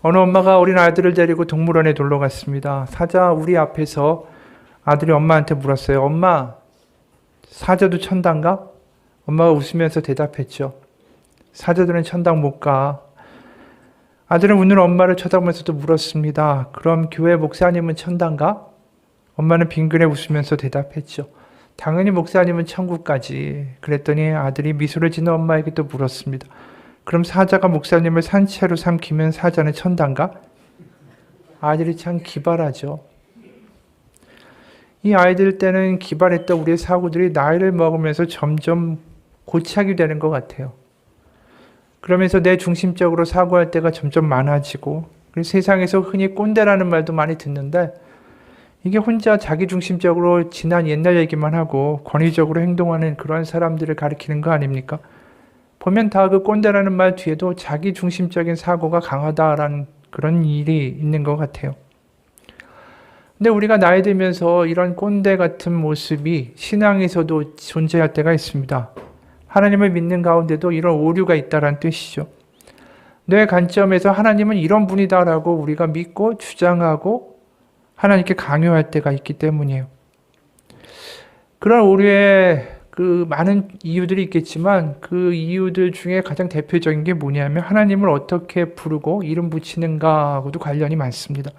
어느 엄마가 어린 아들을 데리고 동물원에 놀러 갔습니다. 사자 우리 앞에서 아들이 엄마한테 물었어요. 엄마, 사자도 천당가? 엄마가 웃으면서 대답했죠. 사자들은 천당 못 가. 아들은 웃는 엄마를 쳐다보면서도 물었습니다. 그럼 교회 목사님은 천당가? 엄마는 빙그레 웃으면서 대답했죠. 당연히 목사님은 천국까지. 그랬더니 아들이 미소를 짓는 엄마에게 또 물었습니다. 그럼 사자가 목사님을 산채로 삼키면 사자는 천당가? 아들이 참 기발하죠. 이 아이들 때는 기발했던 우리의 사고들이 나이를 먹으면서 점점 고착이 되는 것 같아요. 그러면서 내 중심적으로 사고할 때가 점점 많아지고, 그리고 세상에서 흔히 꼰대라는 말도 많이 듣는데, 이게 혼자 자기중심적으로 지난 옛날 얘기만 하고 권위적으로 행동하는 그런 사람들을 가리키는 거 아닙니까? 보면 다 그 꼰대라는 말 뒤에도 자기중심적인 사고가 강하다라는 그런 일이 있는 것 같아요. 근데 우리가 나이 들면서 이런 꼰대 같은 모습이 신앙에서도 존재할 때가 있습니다. 하나님을 믿는 가운데도 이런 오류가 있다는 뜻이죠. 내 관점에서 하나님은 이런 분이다라고 우리가 믿고 주장하고 하나님께 강요할 때가 있기 때문이에요. 그런 오류의 그 많은 이유들이 있겠지만 그 이유들 중에 가장 대표적인 게 뭐냐면 하나님을 어떻게 부르고 이름 붙이는가하고도 관련이 많습니다.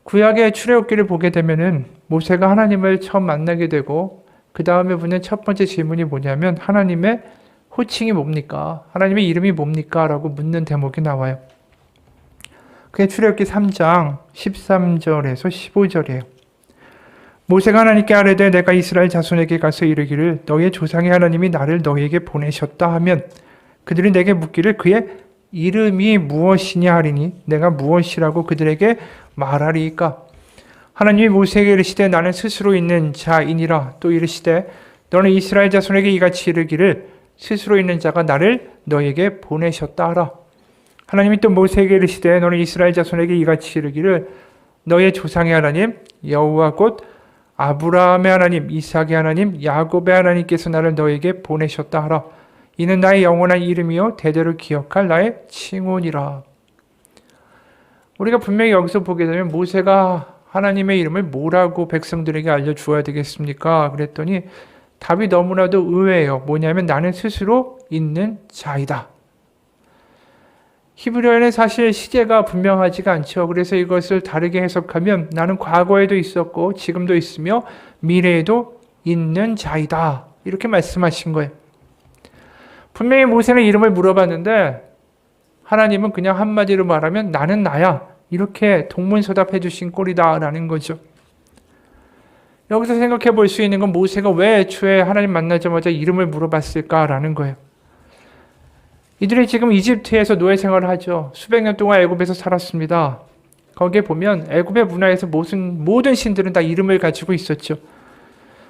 구약의 출애굽기를 보게 되면은 모세가 하나님을 처음 만나게 되고 그 다음에 묻는 첫 번째 질문이 뭐냐면 하나님의 호칭이 뭡니까? 하나님의 이름이 뭡니까? 라고 묻는 대목이 나와요. 그게 출애굽기 3장 13절에서 15절이에요. 모세가 하나님께 아뢰되 내가 이스라엘 자손에게 가서 이르기를 너의 조상의 하나님이 나를 너에게 보내셨다 하면 그들이 내게 묻기를 그의 이름이 무엇이냐 하리니 내가 무엇이라고 그들에게 말하리이까? 하나님이 모세에게 이르시되 나는 스스로 있는 자이니라. 또 이르시되 너는 이스라엘 자손에게 이같이 이르기를 스스로 있는 자가 나를 너에게 보내셨다 하라. 하나님이 또 모세에게 이르시되 너는 이스라엘 자손에게 이같이 이르기를 너의 조상의 하나님 여호와 곧 아브라함의 하나님 이삭의 하나님 야곱의 하나님께서 나를 너에게 보내셨다 하라. 이는 나의 영원한 이름이요 대대로 기억할 나의 칭호니라. 우리가 분명히 여기서 보게 되면 모세가 하나님의 이름을 뭐라고 백성들에게 알려주어야 되겠습니까? 그랬더니 답이 너무나도 의외예요. 뭐냐면 나는 스스로 있는 자이다. 히브리어에는 사실 시제가 분명하지가 않죠. 그래서 이것을 다르게 해석하면 나는 과거에도 있었고 지금도 있으며 미래에도 있는 자이다. 이렇게 말씀하신 거예요. 분명히 모세는 이름을 물어봤는데 하나님은 그냥 한마디로 말하면 나는 나야. 이렇게 동문서답해 주신 꼴이다라는 거죠. 여기서 생각해 볼 수 있는 건 모세가 왜 애초에 하나님 만나자마자 이름을 물어봤을까라는 거예요. 이들이 지금 이집트에서 노예 생활을 하죠. 수백 년 동안 애굽에서 살았습니다. 거기에 보면 애굽의 문화에서 모든 신들은 다 이름을 가지고 있었죠.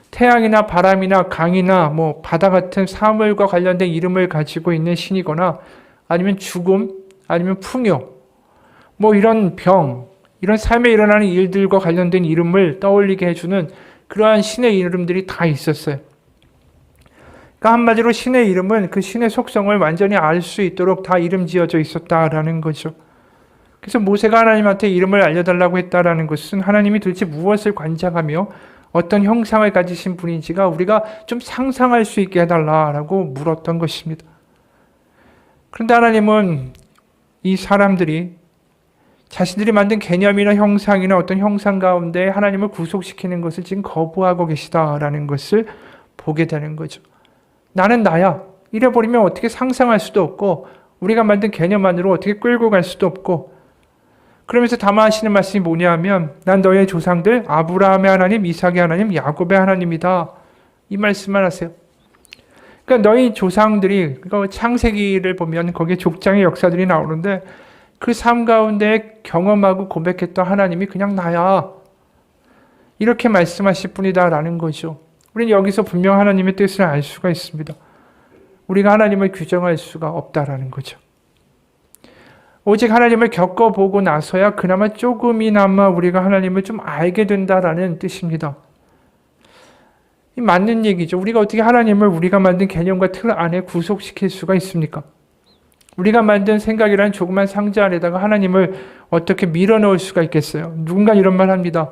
태양이나 바람이나 강이나 바다 같은 사물과 관련된 이름을 가지고 있는 신이거나 아니면 죽음, 아니면 풍요, 이런 병, 이런 삶에 일어나는 일들과 관련된 이름을 떠올리게 해주는 그러한 신의 이름들이 다 있었어요. 그러니까 한마디로 신의 이름은 그 신의 속성을 완전히 알 수 있도록 다 이름 지어져 있었다라는 거죠. 그래서 모세가 하나님한테 이름을 알려달라고 했다라는 것은 하나님이 도대체 무엇을 관장하며 어떤 형상을 가지신 분인지가 우리가 좀 상상할 수 있게 해달라라고 물었던 것입니다. 그런데 하나님은 이 사람들이 자신들이 만든 개념이나 형상이나 어떤 형상 가운데 하나님을 구속시키는 것을 지금 거부하고 계시다라는 것을 보게 되는 거죠. 나는 나야. 이래버리면 어떻게 상상할 수도 없고 우리가 만든 개념 안으로 어떻게 끌고 갈 수도 없고 그러면서 담아하시는 말씀이 뭐냐면 난 너의 조상들 아브라함의 하나님, 이삭의 하나님, 야곱의 하나님이다. 이 말씀만 하세요. 그러니까 너희 조상들이 창세기를 보면 거기에 족장의 역사들이 나오는데 그 삶 가운데 경험하고 고백했던 하나님이 그냥 나야. 이렇게 말씀하실 분이다라는 거죠. 우리는 여기서 분명 하나님의 뜻을 알 수가 있습니다. 우리가 하나님을 규정할 수가 없다라는 거죠. 오직 하나님을 겪어보고 나서야 그나마 조금이나마 우리가 하나님을 좀 알게 된다라는 뜻입니다. 이 맞는 얘기죠. 우리가 어떻게 하나님을 우리가 만든 개념과 틀 안에 구속시킬 수가 있습니까? 우리가 만든 생각이라는 조그만 상자 안에다가 하나님을 어떻게 밀어넣을 수가 있겠어요? 누군가 이런 말 합니다.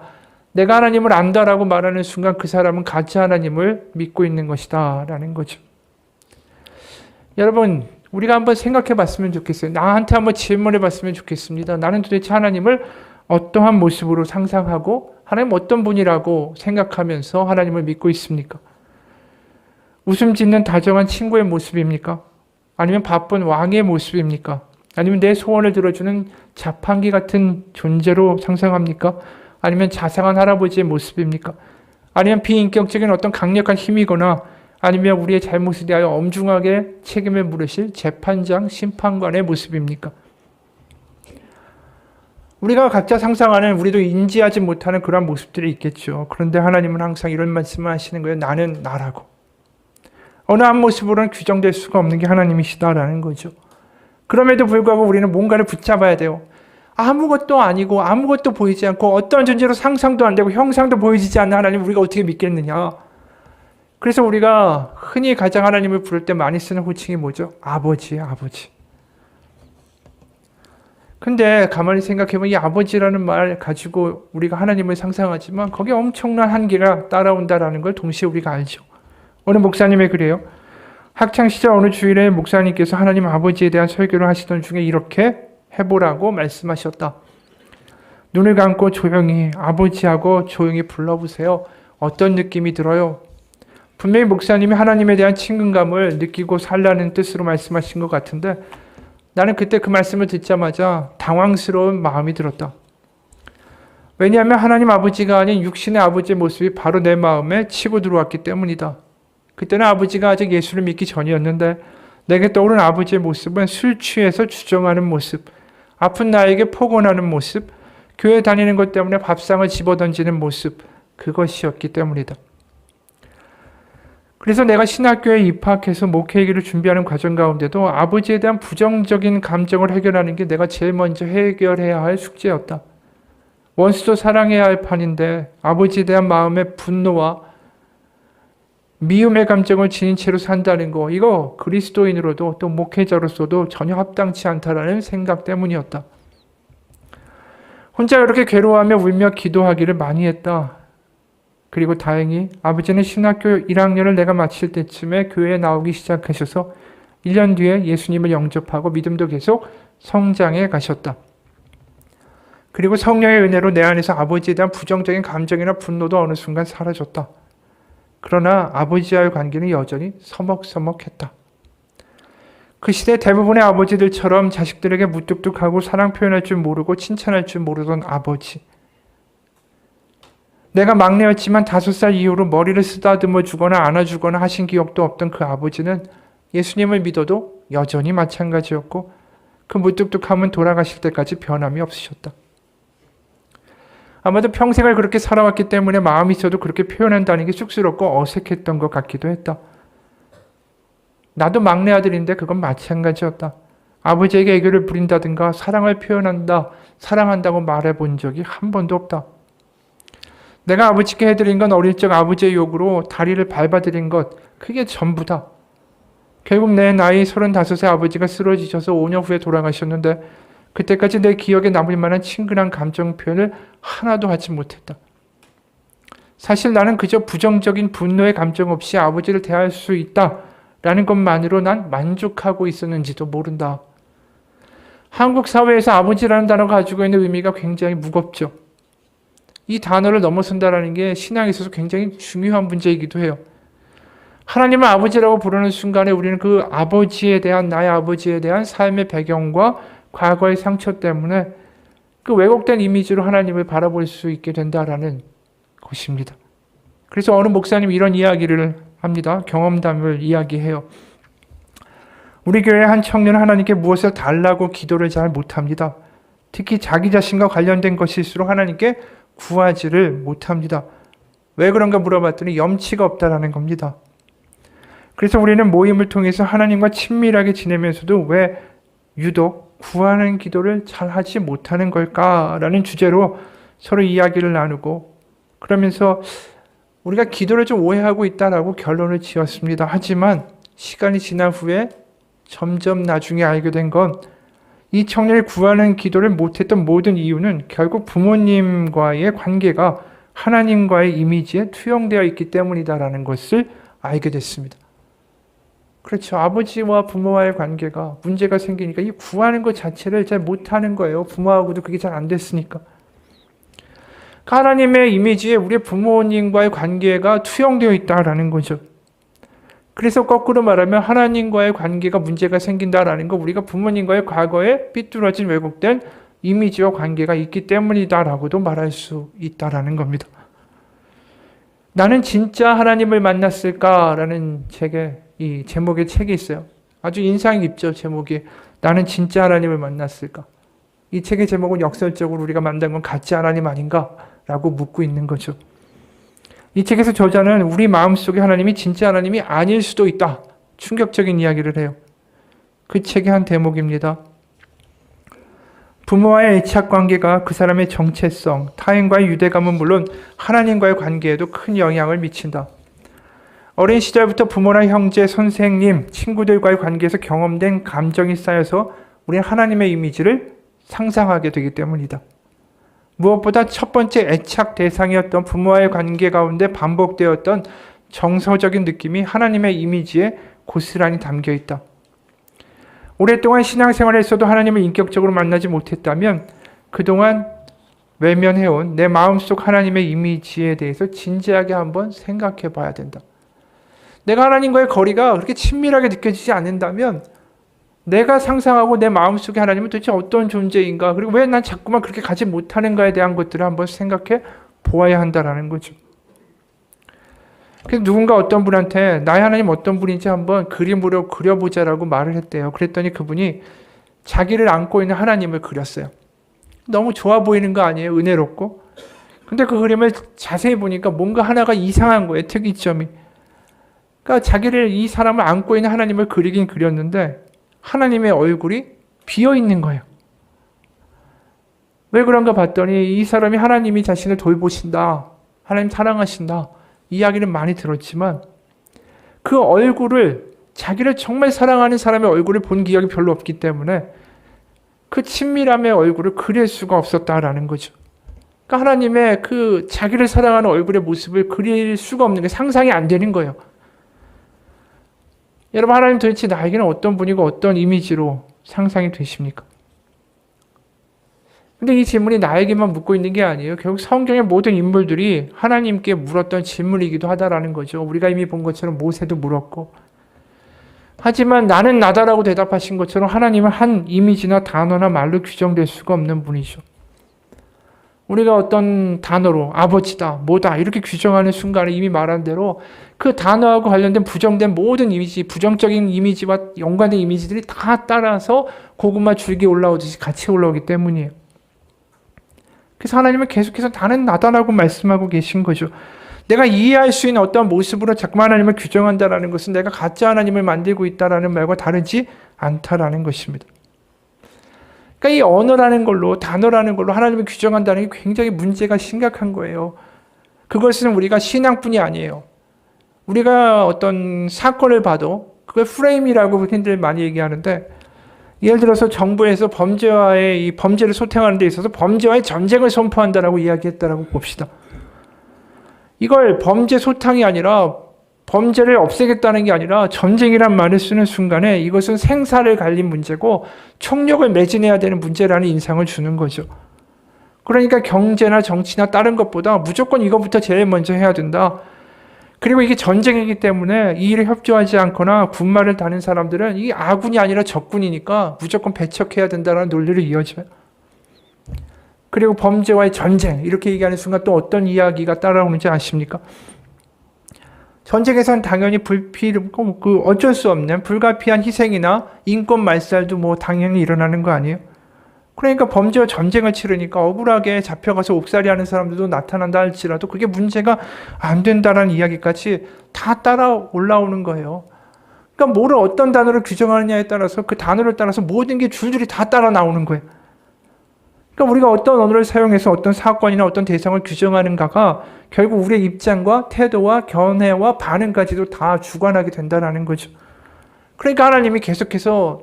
내가 하나님을 안다라고 말하는 순간 그 사람은 가짜 하나님을 믿고 있는 것이다 라는 거죠. 여러분, 우리가 한번 생각해 봤으면 좋겠어요. 나한테 한번 질문해 봤으면 좋겠습니다. 나는 도대체 하나님을 어떠한 모습으로 상상하고 하나님 어떤 분이라고 생각하면서 하나님을 믿고 있습니까? 웃음 짓는 다정한 친구의 모습입니까? 아니면 바쁜 왕의 모습입니까? 아니면 내 소원을 들어주는 자판기 같은 존재로 상상합니까? 아니면 자상한 할아버지의 모습입니까? 아니면 비인격적인 어떤 강력한 힘이거나 아니면 우리의 잘못에 대하여 엄중하게 책임을 물으실 재판장, 심판관의 모습입니까? 우리가 각자 상상하는 우리도 인지하지 못하는 그런 모습들이 있겠죠. 그런데 하나님은 항상 이런 말씀을 하시는 거예요. 나는 나라고. 어느 한 모습으로는 규정될 수가 없는 게 하나님이시다라는 거죠. 그럼에도 불구하고 우리는 뭔가를 붙잡아야 돼요. 아무것도 아니고 아무것도 보이지 않고 어떤 존재로 상상도 안 되고 형상도 보이지 않는 하나님 우리가 어떻게 믿겠느냐. 그래서 우리가 흔히 가장 하나님을 부를 때 많이 쓰는 호칭이 뭐죠? 아버지예요, 아버지. 근데 가만히 생각해보면 이 아버지라는 말 가지고 우리가 하나님을 상상하지만 거기에 엄청난 한계가 따라온다라는 걸 동시에 우리가 알죠. 어느 목사님이 그래요. 학창시절 어느 주일에 목사님께서 하나님 아버지에 대한 설교를 하시던 중에 이렇게 해보라고 말씀하셨다. 눈을 감고 조용히 아버지하고 조용히 불러보세요. 어떤 느낌이 들어요? 분명히 목사님이 하나님에 대한 친근감을 느끼고 살라는 뜻으로 말씀하신 것 같은데 나는 그때 그 말씀을 듣자마자 당황스러운 마음이 들었다. 왜냐하면 하나님 아버지가 아닌 육신의 아버지의 모습이 바로 내 마음에 치고 들어왔기 때문이다. 그때는 아버지가 아직 예수를 믿기 전이었는데 내게 떠오른 아버지의 모습은 술 취해서 주정하는 모습, 아픈 나에게 폭언하는 모습, 교회 다니는 것 때문에 밥상을 집어던지는 모습, 그것이었기 때문이다. 그래서 내가 신학교에 입학해서 목회기를 준비하는 과정 가운데도 아버지에 대한 부정적인 감정을 해결하는 게 내가 제일 먼저 해결해야 할 숙제였다. 원수도 사랑해야 할 판인데 아버지에 대한 마음의 분노와 미움의 감정을 지닌 채로 산다는 거, 이거 그리스도인으로도 또 목회자로서도 전혀 합당치 않다라는 생각 때문이었다. 혼자 이렇게 괴로워하며 울며 기도하기를 많이 했다. 그리고 다행히 아버지는 신학교 1학년을 내가 마칠 때쯤에 교회에 나오기 시작하셔서 1년 뒤에 예수님을 영접하고 믿음도 계속 성장해 가셨다. 그리고 성령의 은혜로 내 안에서 아버지에 대한 부정적인 감정이나 분노도 어느 순간 사라졌다. 그러나 아버지와의 관계는 여전히 서먹서먹했다. 그 시대 대부분의 아버지들처럼 자식들에게 무뚝뚝하고 사랑 표현할 줄 모르고 칭찬할 줄 모르던 아버지. 내가 막내였지만 5살 이후로 머리를 쓰다듬어 주거나 안아주거나 하신 기억도 없던 그 아버지는 예수님을 믿어도 여전히 마찬가지였고 그 무뚝뚝함은 돌아가실 때까지 변함이 없으셨다. 아마도 평생을 그렇게 살아왔기 때문에 마음이 있어도 그렇게 표현한다는 게 쑥스럽고 어색했던 것 같기도 했다. 나도 막내 아들인데 그건 마찬가지였다. 아버지에게 애교를 부린다든가 사랑을 표현한다, 사랑한다고 말해본 적이 한 번도 없다. 내가 아버지께 해드린 건 어릴 적 아버지의 욕으로 다리를 밟아드린 것, 그게 전부다. 결국 내 나이 35세 아버지가 쓰러지셔서 5년 후에 돌아가셨는데 그때까지 내 기억에 남을 만한 친근한 감정 표현을 하나도 하지 못했다. 사실 나는 그저 부정적인 분노의 감정 없이 아버지를 대할 수 있다라는 것만으로 난 만족하고 있었는지도 모른다. 한국 사회에서 아버지라는 단어가 가지고 있는 의미가 굉장히 무겁죠. 이 단어를 넘어선다라는 게 신앙에 있어서 굉장히 중요한 문제이기도 해요. 하나님을 아버지라고 부르는 순간에 우리는 그 아버지에 대한, 나의 아버지에 대한 삶의 배경과 과거의 상처 때문에 그 왜곡된 이미지로 하나님을 바라볼 수 있게 된다라는 것입니다. 그래서 어느 목사님이 이런 이야기를 합니다. 경험담을 이야기해요. 우리 교회 한 청년은 하나님께 무엇을 달라고 기도를 잘 못합니다. 특히 자기 자신과 관련된 것일수록 하나님께 구하지를 못합니다. 왜 그런가 물어봤더니 염치가 없다라는 겁니다. 그래서 우리는 모임을 통해서 하나님과 친밀하게 지내면서도 왜 유독 구하는 기도를 잘 하지 못하는 걸까라는 주제로 서로 이야기를 나누고 그러면서 우리가 기도를 좀 오해하고 있다라고 결론을 지었습니다. 하지만 시간이 지난 후에 점점 나중에 알게 된 건 이 청년이 구하는 기도를 못했던 모든 이유는 결국 부모님과의 관계가 하나님과의 이미지에 투영되어 있기 때문이다라는 것을 알게 됐습니다. 그렇죠. 아버지와 부모와의 관계가 문제가 생기니까 이 구하는 것 자체를 잘 못하는 거예요. 부모하고도 그게 잘 안 됐으니까. 하나님의 이미지에 우리의 부모님과의 관계가 투영되어 있다라는 거죠. 그래서 거꾸로 말하면 하나님과의 관계가 문제가 생긴다라는 거, 우리가 부모님과의 과거에 삐뚤어진 왜곡된 이미지와 관계가 있기 때문이다라고도 말할 수 있다라는 겁니다. 나는 진짜 하나님을 만났을까라는 이 제목의 책이 있어요. 아주 인상 깊죠, 제목이. 나는 진짜 하나님을 만났을까? 이 책의 제목은 역설적으로 우리가 만난 건 가짜 하나님 아닌가라고 묻고 있는 거죠. 이 책에서 저자는 우리 마음속에 하나님이 진짜 하나님이 아닐 수도 있다. 충격적인 이야기를 해요. 그 책의 한 대목입니다. 부모와의 애착관계가 그 사람의 정체성, 타인과의 유대감은 물론 하나님과의 관계에도 큰 영향을 미친다. 어린 시절부터 부모나 형제, 선생님, 친구들과의 관계에서 경험된 감정이 쌓여서 우리는 하나님의 이미지를 상상하게 되기 때문이다. 무엇보다 첫 번째 애착 대상이었던 부모와의 관계 가운데 반복되었던 정서적인 느낌이 하나님의 이미지에 고스란히 담겨 있다. 오랫동안 신앙생활을 했어도 하나님을 인격적으로 만나지 못했다면 그동안 외면해온 내 마음속 하나님의 이미지에 대해서 진지하게 한번 생각해 봐야 된다. 내가 하나님과의 거리가 그렇게 친밀하게 느껴지지 않는다면 내가 상상하고 내 마음속에 하나님은 도대체 어떤 존재인가, 그리고 왜 난 자꾸만 그렇게 가지 못하는가에 대한 것들을 한번 생각해 보아야 한다라는 거죠. 그래서 누군가 어떤 분한테 나의 하나님 어떤 분인지 한번 그림으로 그려보자라고 말을 했대요. 그랬더니 그분이 자기를 안고 있는 하나님을 그렸어요. 너무 좋아 보이는 거 아니에요? 은혜롭고. 근데 그 그림을 자세히 보니까 뭔가 하나가 이상한 거예요. 특이점이. 그러니까 자기를, 이 사람을 안고 있는 하나님을 그리긴 그렸는데 하나님의 얼굴이 비어 있는 거예요. 왜 그런가 봤더니 이 사람이 하나님이 자신을 돌보신다, 하나님 사랑하신다 이야기를 많이 들었지만 그 얼굴을, 자기를 정말 사랑하는 사람의 얼굴을 본 기억이 별로 없기 때문에 그 친밀함의 얼굴을 그릴 수가 없었다라는 거죠. 그러니까 하나님의 그 자기를 사랑하는 얼굴의 모습을 그릴 수가 없는 게 상상이 안 되는 거예요. 여러분, 하나님 도대체 나에게는 어떤 분이고 어떤 이미지로 상상이 되십니까? 근데 이 질문이 나에게만 묻고 있는 게 아니에요. 결국 성경의 모든 인물들이 하나님께 물었던 질문이기도 하다라는 거죠. 우리가 이미 본 것처럼 모세도 물었고, 하지만 나는 나다라고 대답하신 것처럼 하나님은 한 이미지나 단어나 말로 규정될 수가 없는 분이죠. 우리가 어떤 단어로 아버지다, 뭐다 이렇게 규정하는 순간에 이미 말한 대로 그 단어하고 관련된 부정된 모든 이미지, 부정적인 이미지와 연관된 이미지들이 다 따라서 고구마 줄기 올라오듯이 같이 올라오기 때문이에요. 그래서 하나님은 계속해서 나는 나다라고 말씀하고 계신 거죠. 내가 이해할 수 있는 어떤 모습으로 자꾸 하나님을 규정한다라는 것은 내가 가짜 하나님을 만들고 있다라는 말과 다르지 않다라는 것입니다. 그러니까 이 언어라는 걸로, 단어라는 걸로 하나님을 규정한다는 게 굉장히 문제가 심각한 거예요. 그것은 우리가 신앙뿐이 아니에요. 우리가 어떤 사건을 봐도 그걸 프레임이라고 흔히들 많이 얘기하는데, 예를 들어서 정부에서 범죄와의 이 범죄를 소탕하는 데 있어서 범죄와의 전쟁을 선포한다라고 이야기했다라고 봅시다. 이걸 범죄 소탕이 아니라 범죄를 없애겠다는 게 아니라 전쟁이란 말을 쓰는 순간에 이것은 생사를 갈린 문제고 총력을 매진해야 되는 문제라는 인상을 주는 거죠. 그러니까 경제나 정치나 다른 것보다 무조건 이것부터 제일 먼저 해야 된다. 그리고 이게 전쟁이기 때문에 이 일에 협조하지 않거나 군말을 다는 사람들은 이게 아군이 아니라 적군이니까 무조건 배척해야 된다는 논리를 이어져요. 그리고 범죄와의 전쟁 이렇게 얘기하는 순간 또 어떤 이야기가 따라오는지 아십니까? 전쟁에서는 당연히 어쩔 수 없는 불가피한 희생이나 인권 말살도 뭐 당연히 일어나는 거 아니에요? 그러니까 범죄와 전쟁을 치르니까 억울하게 잡혀가서 옥살이하는 사람들도 나타난다 할지라도 그게 문제가 안 된다라는 이야기까지 다 따라 올라오는 거예요. 그러니까 뭐를 어떤 단어를 규정하느냐에 따라서 그 단어를 따라서 모든 게 줄줄이 다 따라 나오는 거예요. 그러니까 우리가 어떤 언어를 사용해서 어떤 사건이나 어떤 대상을 규정하는가가 결국 우리의 입장과 태도와 견해와 반응까지도 다 주관하게 된다는 거죠. 그러니까 하나님이 계속해서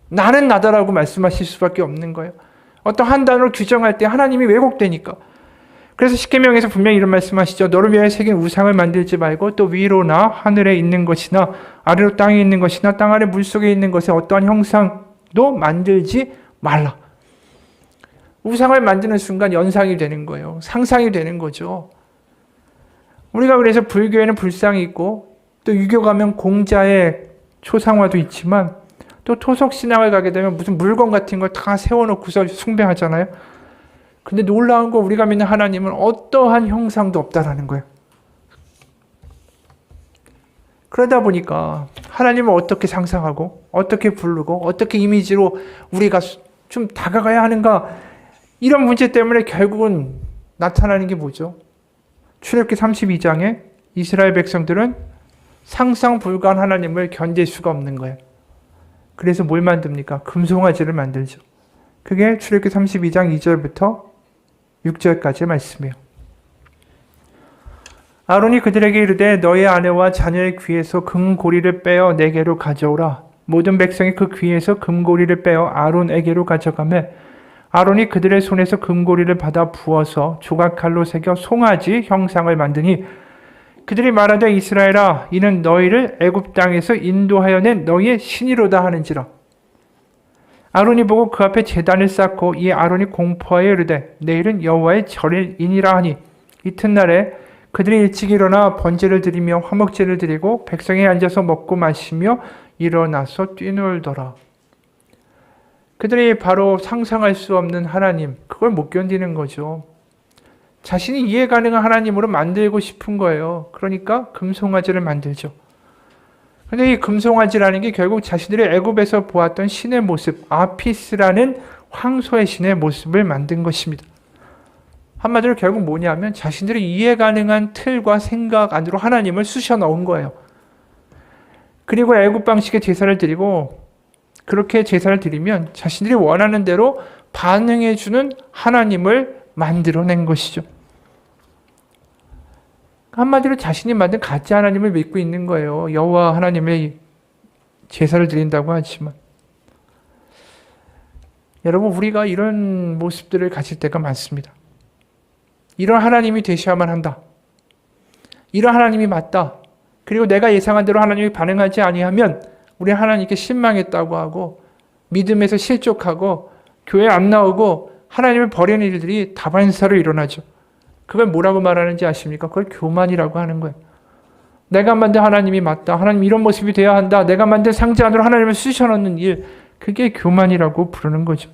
나는 나다라고 말씀하실 수밖에 없는 거예요. 어떤 한 단어를 규정할 때 하나님이 왜곡되니까. 그래서 십계명에서 분명히 이런 말씀하시죠. 너를 위하여 새긴 우상을 만들지 말고 또 위로나 하늘에 있는 것이나 아래로 땅에 있는 것이나 땅 아래 물속에 있는 것에 어떠한 형상도 만들지 말라. 우상을 만드는 순간 연상이 되는 거예요. 상상이 되는 거죠. 우리가 그래서 불교에는 불상이 있고 또 유교 가면 공자의 초상화도 있지만 또 토속신앙을 가게 되면 무슨 물건 같은 걸 다 세워놓고서 숭배하잖아요. 근데 놀라운 거 우리가 믿는 하나님은 어떠한 형상도 없다라는 거예요. 그러다 보니까 하나님을 어떻게 상상하고 어떻게 부르고 어떻게 이미지로 우리가 좀 다가가야 하는가, 이런 문제 때문에 결국은 나타나는 게 뭐죠? 출애굽기 32장에 이스라엘 백성들은 상상 불가한 하나님을 견딜 수가 없는 거예요. 그래서 뭘 만듭니까? 금송아지를 만들죠. 그게 출애굽기 32장 2절부터 6절까지의 말씀이에요. 아론이 그들에게 이르되 너의 아내와 자녀의 귀에서 금고리를 빼어 내게로 가져오라. 모든 백성이 그 귀에서 금고리를 빼어 아론에게로 가져가매 아론이 그들의 손에서 금고리를 받아 부어서 조각칼로 새겨 송아지 형상을 만드니 그들이 말하되 이스라엘아 이는 너희를 애굽 땅에서 인도하여 낸 너희의 신이로다 하는지라. 아론이 보고 그 앞에 제단을 쌓고 이 아론이 공포하여 이르되 내일은 여호와의 절일이니라 하니 이튿날에 그들이 일찍 일어나 번제를 드리며 화목제를 드리고 백성이 앉아서 먹고 마시며 일어나서 뛰놀더라. 그들이 바로 상상할 수 없는 하나님, 그걸 못 견디는 거죠. 자신이 이해 가능한 하나님으로 만들고 싶은 거예요. 그러니까 금송아지를 만들죠. 근데 이 금송아지라는 게 결국 자신들이 애굽에서 보았던 신의 모습, 아피스라는 황소의 신의 모습을 만든 것입니다. 한마디로 결국 뭐냐면 자신들이 이해 가능한 틀과 생각 안으로 하나님을 쑤셔 넣은 거예요. 그리고 애굽 방식의 제사를 드리고 그렇게 제사를 드리면 자신들이 원하는 대로 반응해주는 하나님을 만들어낸 것이죠. 한마디로 자신이 만든 가짜 하나님을 믿고 있는 거예요. 여호와 하나님의 제사를 드린다고 하지만. 여러분, 우리가 이런 모습들을 가질 때가 많습니다. 이런 하나님이 되셔야만 한다. 이런 하나님이 맞다. 그리고 내가 예상한 대로 하나님이 반응하지 아니하면 우리 하나님께 실망했다고 하고 믿음에서 실족하고 교회 안 나오고 하나님을 버리는 일들이 다반사로 일어나죠. 그걸 뭐라고 말하는지 아십니까? 그걸 교만이라고 하는 거예요. 내가 만든 하나님이 맞다. 하나님 이런 모습이 되어야 한다. 내가 만든 상자 안으로 하나님을 쑤셔넣는 일, 그게 교만이라고 부르는 거죠.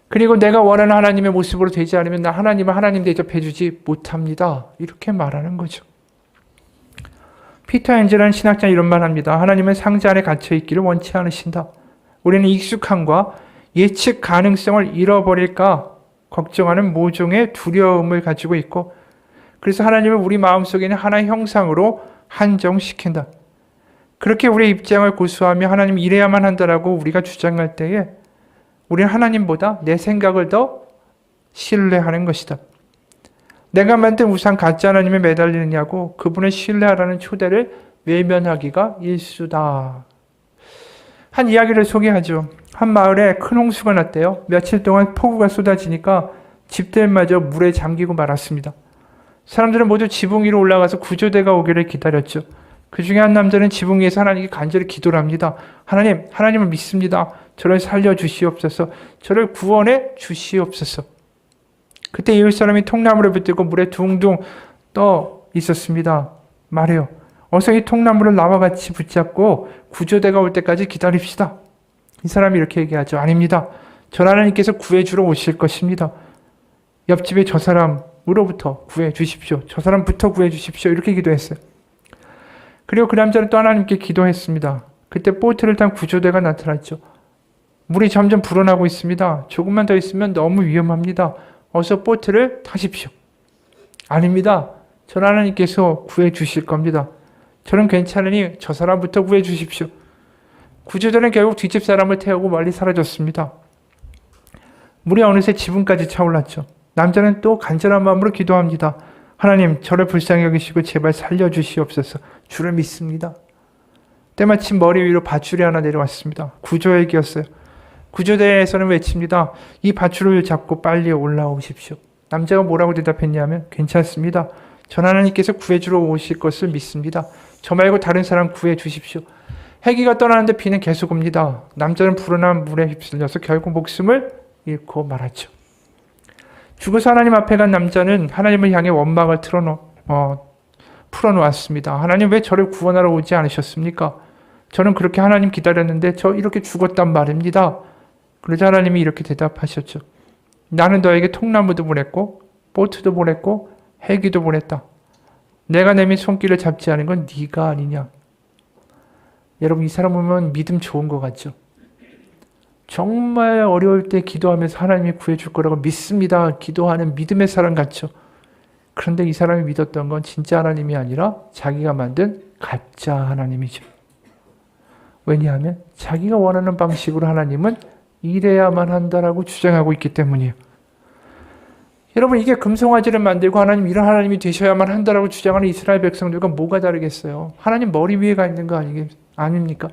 그리고 내가 원하는 하나님의 모습으로 되지 않으면 나 하나님을 하나님 대접해주지 못합니다. 이렇게 말하는 거죠. 피터 헨젤라는 신학자 이런 말 합니다. 하나님은 상자 안에 갇혀있기를 원치 않으신다. 우리는 익숙함과 예측 가능성을 잃어버릴까 걱정하는 모종의 두려움을 가지고 있고 그래서 하나님을 우리 마음속에 있는 하나의 형상으로 한정시킨다. 그렇게 우리의 입장을 고수하며 하나님 이래야만 한다라고 우리가 주장할 때에 우리는 하나님보다 내 생각을 더 신뢰하는 것이다. 내가 만든 우상 가짜 하나님에 매달리느냐고 그분을 신뢰하라는 초대를 외면하기가 일수다. 한 이야기를 소개하죠. 한 마을에 큰 홍수가 났대요. 며칠 동안 폭우가 쏟아지니까 집들마저 물에 잠기고 말았습니다. 사람들은 모두 지붕 위로 올라가서 구조대가 오기를 기다렸죠. 그 중에 한 남자는 지붕 위에서 하나님께 간절히 기도를 합니다. 하나님, 하나님을 믿습니다. 저를 살려주시옵소서. 저를 구원해 주시옵소서. 그때 이웃 사람이 통나무를 붙들고 물에 둥둥 떠 있었습니다. 말해요. 어서 이 통나무를 나와 같이 붙잡고 구조대가 올 때까지 기다립시다. 이 사람이 이렇게 얘기하죠. 아닙니다. 전 하나님께서 구해주러 오실 것입니다. 옆집에 저 사람으로부터 구해주십시오. 저 사람부터 구해주십시오. 이렇게 기도했어요. 그리고 그 남자는 또 하나님께 기도했습니다. 그때 보트를 탄 구조대가 나타났죠. 물이 점점 불어나고 있습니다. 조금만 더 있으면 너무 위험합니다. 어서 보트를 타십시오. 아닙니다. 전 하나님께서 구해주실 겁니다. 저는 괜찮으니 저 사람부터 구해주십시오. 구조대는 결국 뒷집 사람을 태우고 멀리 사라졌습니다. 물이 어느새 지붕까지 차올랐죠. 남자는 또 간절한 마음으로 기도합니다. 하나님, 저를 불쌍히 여기시고 제발 살려주시옵소서. 주를 믿습니다. 때마침 머리 위로 밧줄이 하나 내려왔습니다. 구조액이었어요. 구조대에서는 외칩니다. 이 밧줄을 잡고 빨리 올라오십시오. 남자가 뭐라고 대답했냐면 괜찮습니다. 전 하나님께서 구해주러 오실 것을 믿습니다. 저 말고 다른 사람 구해 주십시오. 헬기가 떠나는데 비는 계속 옵니다. 남자는 불어난 물에 휩쓸려서 결국 목숨을 잃고 말았죠. 죽어서 하나님 앞에 간 남자는 하나님을 향해 원망을 풀어놓았습니다. 하나님 왜 저를 구원하러 오지 않으셨습니까? 저는 그렇게 하나님 기다렸는데 저 이렇게 죽었단 말입니다. 그러자 하나님이 이렇게 대답하셨죠. 나는 너에게 통나무도 보냈고 보트도 보냈고 헬기도 보냈다. 내가 내민 손길을 잡지 않은 건 네가 아니냐. 여러분 이 사람 보면 믿음 좋은 것 같죠? 정말 어려울 때 기도하면서 하나님이 구해줄 거라고 믿습니다. 기도하는 믿음의 사람 같죠? 그런데 이 사람이 믿었던 건 진짜 하나님이 아니라 자기가 만든 가짜 하나님이죠. 왜냐하면 자기가 원하는 방식으로 하나님은 이래야만 한다라고 주장하고 있기 때문이에요. 여러분 이게 금송아지를 만들고 하나님 이런 하나님이 되셔야만 한다라고 주장하는 이스라엘 백성들과 뭐가 다르겠어요? 하나님 머리 위에 가 있는 거 아닙니까?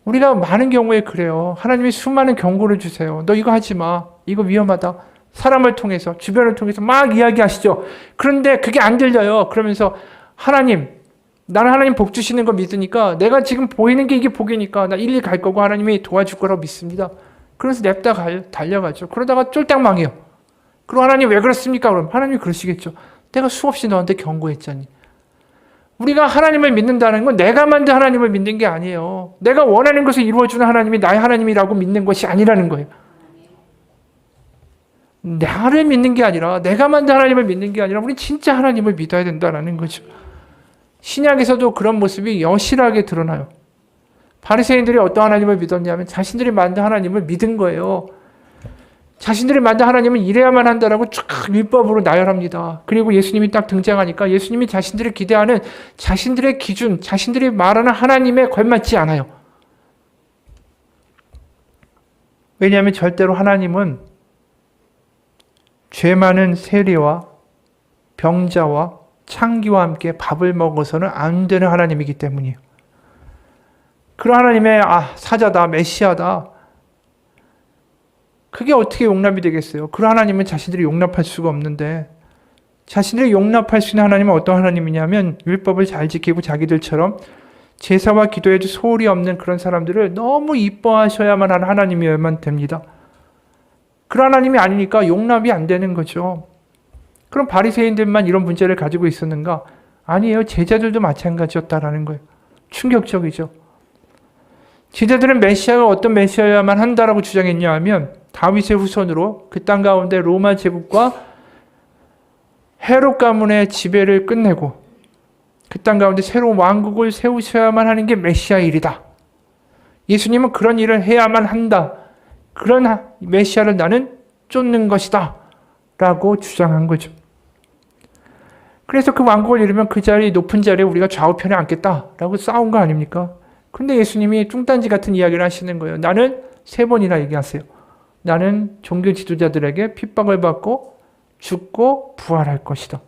우리가 많은 경우에 그래요. 하나님이 수많은 경고를 주세요. 너 이거 하지 마. 이거 위험하다. 사람을 통해서 주변을 통해서 막 이야기하시죠. 그런데 그게 안 들려요. 그러면서 하나님 나는 하나님 복 주시는 거 믿으니까 내가 지금 보이는 게 이게 복이니까 나 일리 갈 거고 하나님이 도와줄 거라고 믿습니다. 그래서 냅다 달려가죠. 그러다가 쫄딱 망해요. 그럼 하나님 왜 그렇습니까? 그럼 하나님이 그러시겠죠. 내가 수없이 너한테 경고했잖니. 우리가 하나님을 믿는다는 건 내가 만든 하나님을 믿는 게 아니에요. 내가 원하는 것을 이루어주는 하나님이 나의 하나님이라고 믿는 것이 아니라는 거예요. 나를 믿는 게 아니라 내가 만든 하나님을 믿는 게 아니라 우리 진짜 하나님을 믿어야 된다는 거죠. 신약에서도 그런 모습이 여실하게 드러나요. 바리새인들이 어떤 하나님을 믿었냐면 자신들이 만든 하나님을 믿은 거예요. 자신들이 만든 하나님은 이래야만 한다라고 쫙 율법으로 나열합니다. 그리고 예수님이 딱 등장하니까 예수님이 자신들이 기대하는 자신들의 기준, 자신들이 말하는 하나님에 걸맞지 않아요. 왜냐하면 절대로 하나님은 죄 많은 세리와 병자와 창기와 함께 밥을 먹어서는 안 되는 하나님이기 때문이에요. 그런 하나님의 사자다, 메시아다. 그게 어떻게 용납이 되겠어요? 그런 하나님은 자신들이 용납할 수가 없는데 자신들이 용납할 수 있는 하나님은 어떤 하나님이냐면 율법을 잘 지키고 자기들처럼 제사와 기도에도 소홀히 없는 그런 사람들을 너무 이뻐하셔야만 하는 하나님이어야만 됩니다. 그런 하나님이 아니니까 용납이 안 되는 거죠. 그럼 바리새인들만 이런 문제를 가지고 있었는가? 아니에요. 제자들도 마찬가지였다라는 거예요. 충격적이죠. 제자들은 메시아가 어떤 메시아여야만 한다라고 주장했냐 하면 다윗의 후손으로 그 땅 가운데 로마 제국과 헤롯 가문의 지배를 끝내고 그 땅 가운데 새로운 왕국을 세우셔야만 하는 게 메시아의 일이다. 예수님은 그런 일을 해야만 한다. 그런 메시아를 나는 쫓는 것이다. 라고 주장한 거죠. 그래서 그 왕국을 이루면 그 자리, 높은 자리에 우리가 좌우편에 앉겠다. 라고 싸운 거 아닙니까? 근데 예수님이 뚱딴지 같은 이야기를 하시는 거예요. 나는 3번이나 얘기하세요. 나는 종교 지도자들에게 핍박을 받고 죽고 부활할 것이다.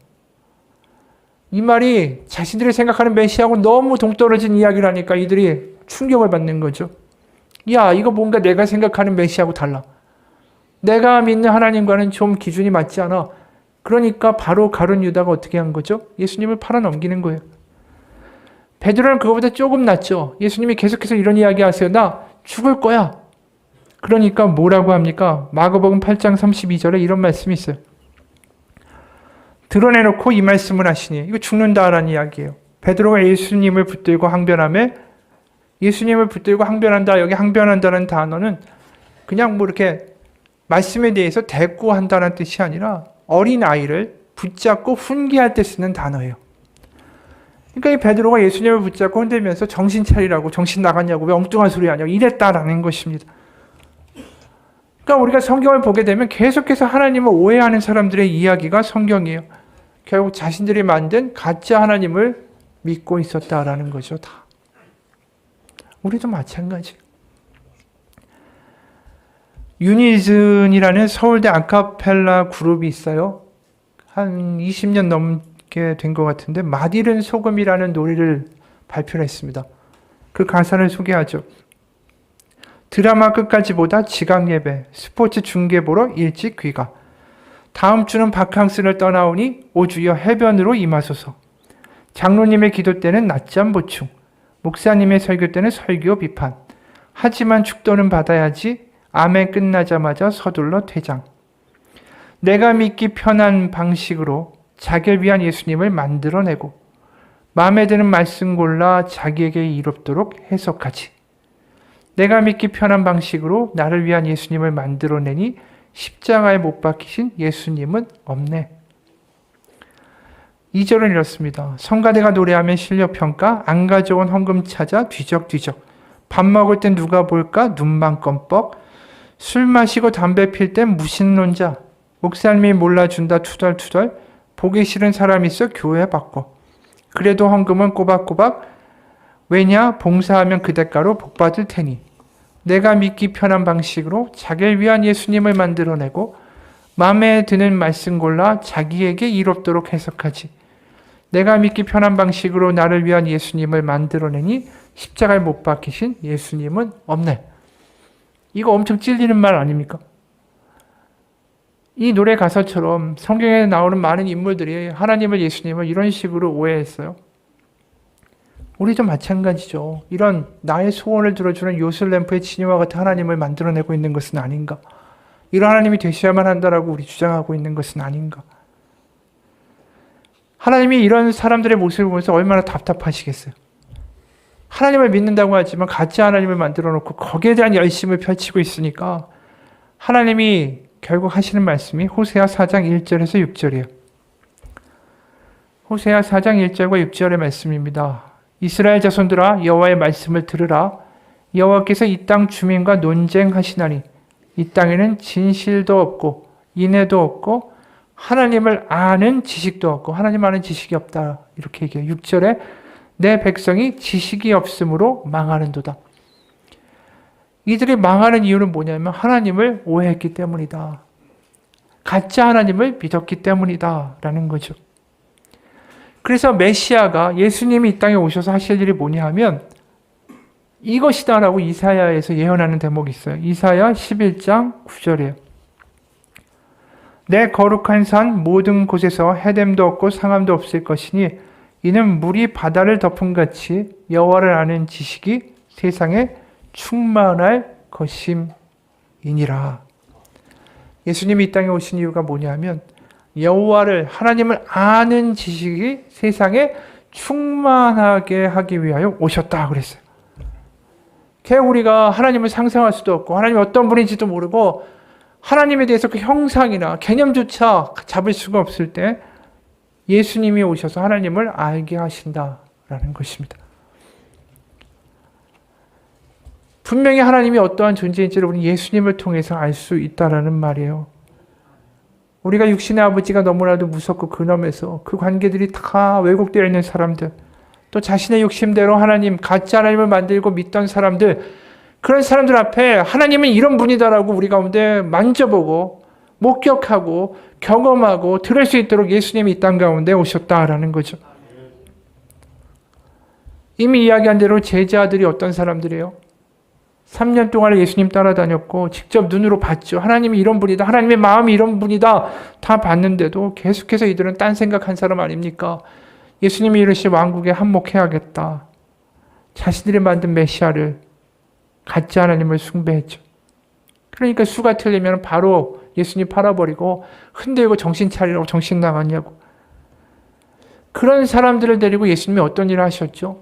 이 말이 자신들이 생각하는 메시아하고 너무 동떨어진 이야기를 하니까 이들이 충격을 받는 거죠. 야, 이거 뭔가 내가 생각하는 메시아하고 달라. 내가 믿는 하나님과는 좀 기준이 맞지 않아. 그러니까 바로 가룟 유다가 어떻게 한 거죠? 예수님을 팔아넘기는 거예요. 베드로는 그거보다 조금 낫죠. 예수님이 계속해서 이런 이야기 하세요. 나 죽을 거야. 그러니까 뭐라고 합니까? 마가복음 8장 32절에 이런 말씀이 있어요. 드러내놓고 이 말씀을 하시니 이거 죽는다라는 이야기예요. 베드로가 예수님을 붙들고 항변하며 예수님을 붙들고 항변한다. 여기 항변한다는 단어는 그냥 뭐 이렇게 말씀에 대해서 대꾸한다는 뜻이 아니라 어린아이를 붙잡고 훈계할 때 쓰는 단어예요. 그러니까 이 베드로가 예수님을 붙잡고 흔들면서 정신 차리라고, 정신 나갔냐고, 왜 엉뚱한 소리 하냐고 이랬다라는 것입니다. 그러니까 우리가 성경을 보게 되면 계속해서 하나님을 오해하는 사람들의 이야기가 성경이에요. 결국 자신들이 만든 가짜 하나님을 믿고 있었다라는 거죠. 다. 우리도 마찬가지예요. 유니즌이라는 서울대 아카펠라 그룹이 있어요. 한 20년 넘게 된 것 같은데 맛 잃은 소금이라는 노래를 발표를 했습니다. 그 가사를 소개하죠. 드라마 끝까지 보다 지각 예배, 스포츠 중계 보러 일찍 귀가. 다음 주는 바캉스를 떠나오니 오주여 해변으로 임하소서. 장로님의 기도 때는 낮잠 보충, 목사님의 설교 때는 설교 비판. 하지만 축도는 받아야지. 아멘 끝나자마자 서둘러 퇴장. 내가 믿기 편한 방식으로 자기를 위한 예수님을 만들어내고 마음에 드는 말씀 골라 자기에게 이롭도록 해석하지. 내가 믿기 편한 방식으로 나를 위한 예수님을 만들어내니 십자가에 못 박히신 예수님은 없네. 2절은 이렇습니다. 성가대가 노래하면 실력평가, 안 가져온 헌금 찾아 뒤적뒤적. 밥 먹을 땐 누가 볼까 눈만 껌뻑. 술 마시고 담배 필 땐 무신론자. 목사님이 몰라준다 투덜투덜. 보기 싫은 사람 있어 교회 바꿔. 그래도 헌금은 꼬박꼬박. 왜냐 봉사하면 그 대가로 복받을 테니. 내가 믿기 편한 방식으로 자기를 위한 예수님을 만들어내고 마음에 드는 말씀 골라 자기에게 이롭도록 해석하지. 내가 믿기 편한 방식으로 나를 위한 예수님을 만들어내니 십자가에 못 박히신 예수님은 없네. 이거 엄청 찔리는 말 아닙니까? 이 노래 가사처럼 성경에 나오는 많은 인물들이 하나님을 예수님을 이런 식으로 오해했어요. 우리도 마찬가지죠. 이런 나의 소원을 들어주는 요술램프의 진이와 같은 하나님을 만들어내고 있는 것은 아닌가? 이런 하나님이 되셔야만 한다라고 우리 주장하고 있는 것은 아닌가? 하나님이 이런 사람들의 모습을 보면서 얼마나 답답하시겠어요? 하나님을 믿는다고 하지만 가짜 하나님을 만들어 놓고 거기에 대한 열심을 펼치고 있으니까 하나님이 결국 하시는 말씀이 호세아 4장 1절에서 6절이에요. 호세아 4장 1절과 6절의 말씀입니다. 이스라엘 자손들아 여호와의 말씀을 들으라. 여호와께서 이 땅 주민과 논쟁하시나니 이 땅에는 진실도 없고 인애도 없고 하나님을 아는 지식도 없고 하나님 아는 지식이 없다. 이렇게 얘기해요. 6절에 내 백성이 지식이 없으므로 망하는도다. 이들이 망하는 이유는 뭐냐면 하나님을 오해했기 때문이다. 가짜 하나님을 믿었기 때문이다. 라는 거죠. 그래서 메시아가 예수님이 이 땅에 오셔서 하실 일이 뭐냐 하면 이것이다라고 이사야에서 예언하는 대목이 있어요. 이사야 11장 9절이에요. 내 거룩한 산 모든 곳에서 해됨도 없고 상함도 없을 것이니 이는 물이 바다를 덮은 같이 여호와를 아는 지식이 세상에 충만할 것임이니라. 예수님이 이 땅에 오신 이유가 뭐냐면 여호와를 하나님을 아는 지식이 세상에 충만하게 하기 위하여 오셨다 그랬어요. 우리가 하나님을 상상할 수도 없고 하나님이 어떤 분인지도 모르고 하나님에 대해서 그 형상이나 개념조차 잡을 수가 없을 때 예수님이 오셔서 하나님을 알게 하신다라는 것입니다. 분명히 하나님이 어떠한 존재인지를 우리 예수님을 통해서 알 수 있다라는 말이에요. 우리가 육신의 아버지가 너무나도 무섭고 근엄해서 그 관계들이 다 왜곡되어 있는 사람들, 또 자신의 욕심대로 하나님, 가짜 하나님을 만들고 믿던 사람들, 그런 사람들 앞에 하나님은 이런 분이다라고 우리 가운데 만져보고 목격하고 경험하고 들을 수 있도록 예수님이 이 땅 가운데 오셨다라는 거죠. 이미 이야기한 대로 제자들이 어떤 사람들이에요? 3년 동안 예수님 따라다녔고 직접 눈으로 봤죠. 하나님이 이런 분이다. 하나님의 마음이 이런 분이다. 다 봤는데도 계속해서 이들은 딴 생각한 사람 아닙니까? 예수님이 이르시 왕국에 한몫해야겠다. 자신들이 만든 메시아를 가짜 하나님을 숭배했죠. 그러니까 수가 틀리면 바로 예수님 팔아버리고 흔들고 정신 차리라고 정신 나갔냐고. 그런 사람들을 데리고 예수님이 어떤 일을 하셨죠?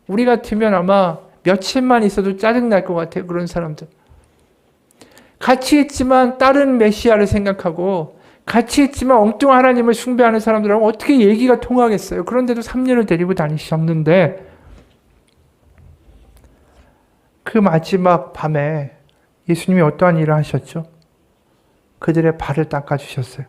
우리 같으면 아마 며칠만 있어도 짜증날 것 같아요. 그런 사람들. 같이 있지만 다른 메시아를 생각하고 같이 있지만 엉뚱한 하나님을 숭배하는 사람들하고 어떻게 얘기가 통하겠어요. 그런데도 3년을 데리고 다니셨는데 그 마지막 밤에 예수님이 어떠한 일을 하셨죠? 그들의 발을 닦아주셨어요.